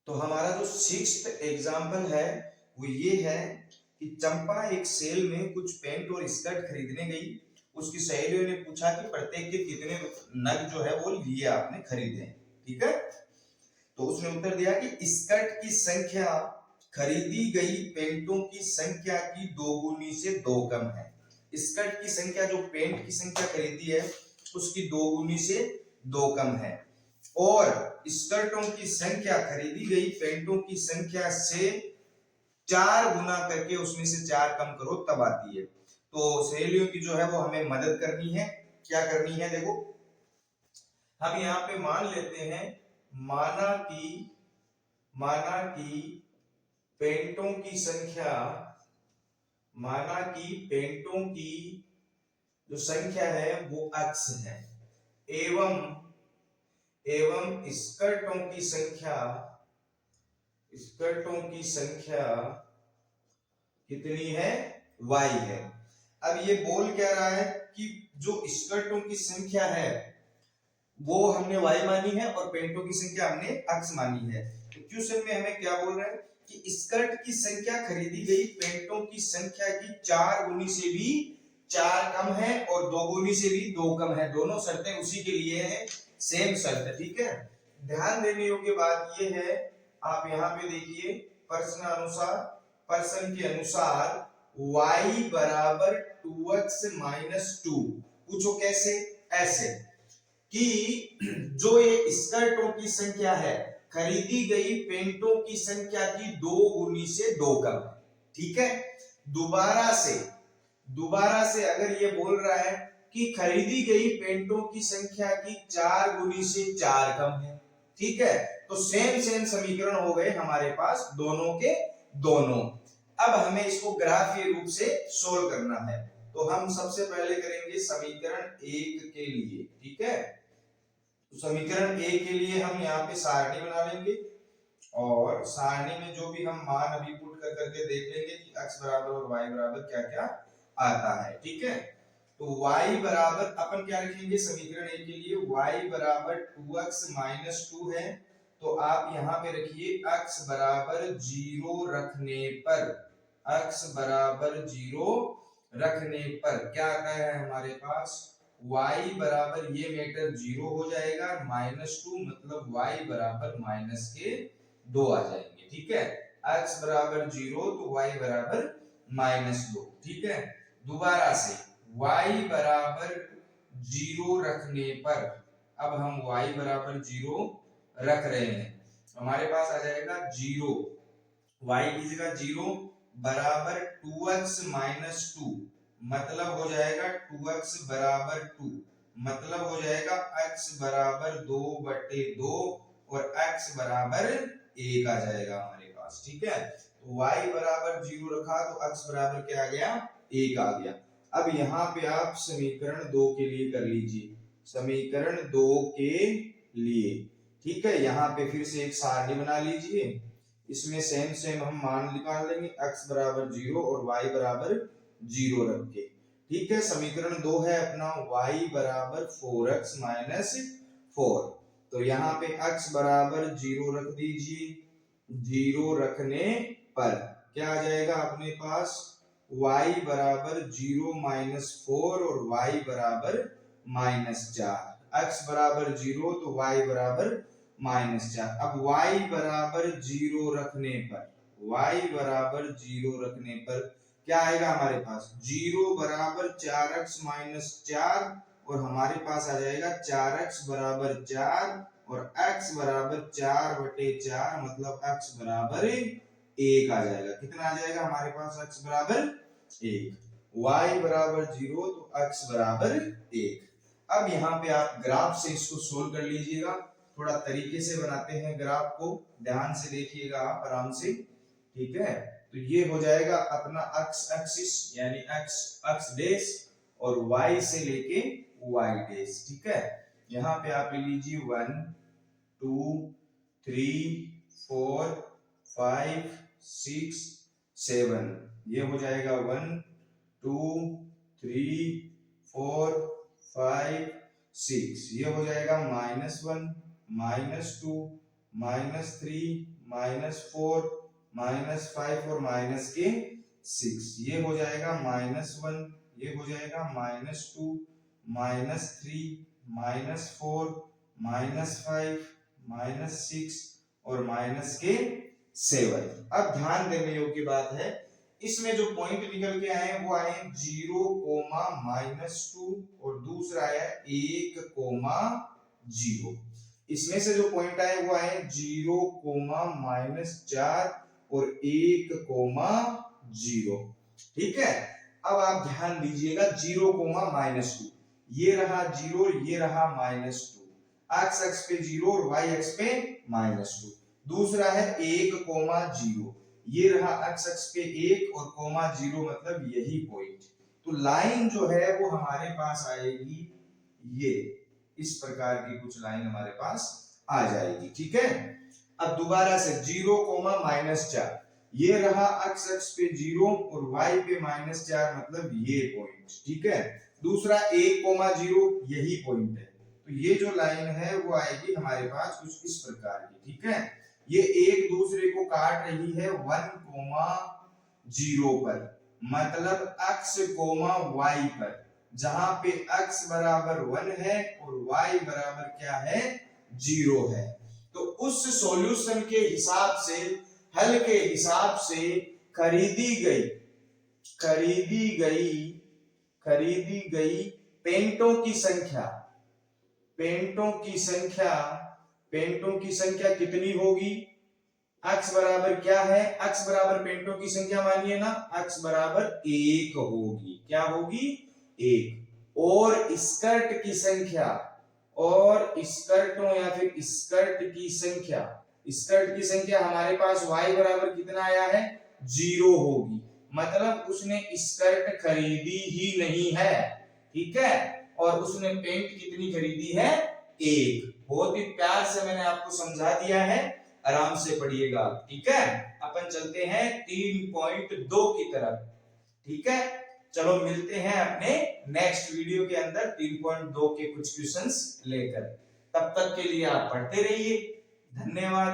तो हमारा जो सिक्स्थ एग्जाम्पल है वो ये है कि चंपा एक सेल में कुछ पैंट और स्कर्ट खरीदने गई। उसकी सहेलियों ने पूछा कि प्रत्येक के कितने नग जो है वो लिए आपने खरीदे। ठीक है, तो उसने उत्तर दिया कि स्कर्ट की संख्या खरीदी गई पेंटों की संख्या की दोगुनी से दो कम है। स्कर्ट की संख्या जो पेंट की संख्या खरीदी है उसकी दोगुनी से दो कम है, और स्कर्टों की संख्या खरीदी गई पेंटों की संख्या से 4 गुना करके उसमें से 4 कम करो तब आती है। तो सहेलियों की जो है वो हमें मदद करनी है। क्या करनी है, देखो हम यहाँ पे मान लेते हैं, माना कि पेंटों की संख्या, माना कि पेंटों की जो संख्या है वो x है, एवं स्कर्टों की संख्या कितनी है, y है। अब ये बोल क्या रहा है कि जो स्कर्टों की संख्या है वो हमने y मानी है और पेंटों की संख्या हमने x मानी है। तो क्वेश्चन में हमें क्या बोल रहा है कि स्कर्ट की संख्या खरीदी गई पेंटों की संख्या की 4 गुनी से भी 4 कम है और 2 गुनी से भी 2 कम है। दोनों शर्तें उसी के लिए हैं, सेम शर्त है। ठीक है, ध्यान देने योग्य बात यह है, आप यहाँ पे देखिए प्रश्न के अनुसार y बराबर 2x माइनस 2। पूछो कैसे, ऐसे कि जो ये स्कर्टों की संख्या है खरीदी गई पेंटों की संख्या की 2 गुनी से 2 कम है। ठीक है, दोबारा से अगर ये बोल रहा है कि खरीदी गई पेंटों की संख्या की 4 गुनी से 4 कम है, ठीक है, तो सेम समीकरण हो गए हमारे पास दोनों के दोनों। अब हमें इसको ग्राफीय रूप से सोल्व करना है, तो हम सबसे पहले करेंगे समीकरण 1 के लिए। ठीक है, तो समीकरण 1 के लिए हम यहाँ पे सारणी बना लेंगे और सारणी में जो भी हम मान अभी पुट कर करके देख लेंगे कि x बराबर और y बराबर क्या क्या आता है। ठीक है, तो y बराबर अपन क्या रखेंगे समीकरण 1 के लिए, y बराबर 2x माइनस 2 है, तो आप यहाँ पे रखिए x बराबर 0 रखने पर, x बराबर 0 रखने पर क्या आता है हमारे पास, y बराबर ये मेटर 0 हो जाएगा, -2 मतलब y बराबर माइनस के 2 आ जाएंगे। ठीक है, x बराबर 0 तो y बराबर -2। ठीक है, दोबारा से y बराबर 0 रखने पर, अब हम y बराबर 0 रख रहे हैं, हमारे पास आ जाएगा 0, y की जगह 0 बराबर 2x माइनस 2, मतलब हो जाएगा 2x बराबर 2, मतलब हो जाएगा x बराबर 2/2 और x बराबर 1 आ जाएगा हमारे पास। ठीक है, तो y बराबर 0 रखा तो x बराबर क्या आ गया, 1 आ गया। अब यहाँ पे आप समीकरण 2 के लिए कर लीजिए, समीकरण 2 के लिए। ठीक है, यहाँ पे फिर से एक सारणी बना लीजिए, इसमें सेम हम मान निकाल लेंगे, x बराबर 0 और y बराबर 0 रख के। ठीक है, समीकरण 2 है अपना y बराबर 4x माइनस 4, तो यहाँ पे x बराबर 0 रख दीजिए, 0 रखने पर क्या आ जाएगा अपने पास, y बराबर 0 माइनस 4 और y बराबर -4, x बराबर 0 तो y बराबर -4। अब y बराबर 0 रखने पर, y बराबर 0 रखने पर क्या आएगा हमारे पास, 0 बराबर 4x माइनस 4 और हमारे पास आ जाएगा 4x बराबर 4 और x बराबर 4/4 मतलब x बराबर 1 आ जाएगा। कितना आ जाएगा हमारे पास, x बराबर 1, y बराबर 0 तो x बराबर 1। अब यहाँ पे आप ग्राफ से इसको सोल्व कर लीजिएगा, थोड़ा तरीके से बनाते हैं ग्राफ को, ध्यान से देखिएगा आप आराम से। ठीक है, तो ये हो जाएगा अपना x एक्सिस यानी x डैश और y से लेके y डैश। ठीक है, यहाँ पे आप ले लीजिए 1 2 3 4 5 6 7, ये हो जाएगा 1 2 3 4 5 6, ये हो जाएगा -1 -2 -3 -4 -5 और माइनस के 6, ये हो जाएगा -1, ये हो जाएगा -2 -3 -4 -5 -6 और माइनस के 7। अब ध्यान देने योग्य बात है, इसमें जो पॉइंट निकल के आए हैं वो आए 0, -2 और दूसरा आया 1, 0। इसमें से जो पॉइंट आए वो आए 0, -4 और 1, 0। ठीक है, अब आप ध्यान दीजिएगा 0, -2, ये रहा 0, ये रहा -2, x अक्ष पे 0 और y अक्ष पे -2। दूसरा है 1, 0, ये रहा x अक्ष पे 1 और 0 मतलब यही पॉइंट। तो लाइन जो है वो हमारे पास आएगी, ये इस प्रकार की कुछ लाइन हमारे पास आ जाएगी। ठीक है, अब दोबारा से 0, -4, ये रहा x अक्ष पे 0 और y पे -4 मतलब ये पॉइंट। ठीक है, दूसरा 1, 0 यही पॉइंट है। तो ये जो लाइन है वो आएगी हमारे पास कुछ इस प्रकार की। ठीक है, ये एक दूसरे को काट रही है 1, 0 पर, मतलब x, y पर, जहां पे x बराबर 1 है और y बराबर क्या है 0 है। तो उस सॉल्यूशन के हिसाब से, हल के हिसाब से खरीदी गई पेंटों की संख्या कितनी होगी? x बराबर क्या है, x बराबर पेंटों की संख्या मानिए ना, x बराबर 1 होगी। क्या होगी? 1। और स्कर्ट की संख्या, और स्कर्टों या फिर स्कर्ट की संख्या हमारे पास y बराबर कितना आया है 0 होगी, मतलब उसने स्कर्ट खरीदी ही नहीं है। ठीक है, और उसने पेंट कितनी खरीदी है 1। बहुत ही प्यार से मैंने आपको समझा दिया है, आराम से पढ़िएगा। ठीक है, अपन चलते हैं 3.2 की तरफ। ठीक है, चलो मिलते हैं अपने नेक्स्ट वीडियो के अंदर 3.2 के कुछ क्वेश्चंस लेकर। तब तक के लिए आप पढ़ते रहिए। धन्यवाद।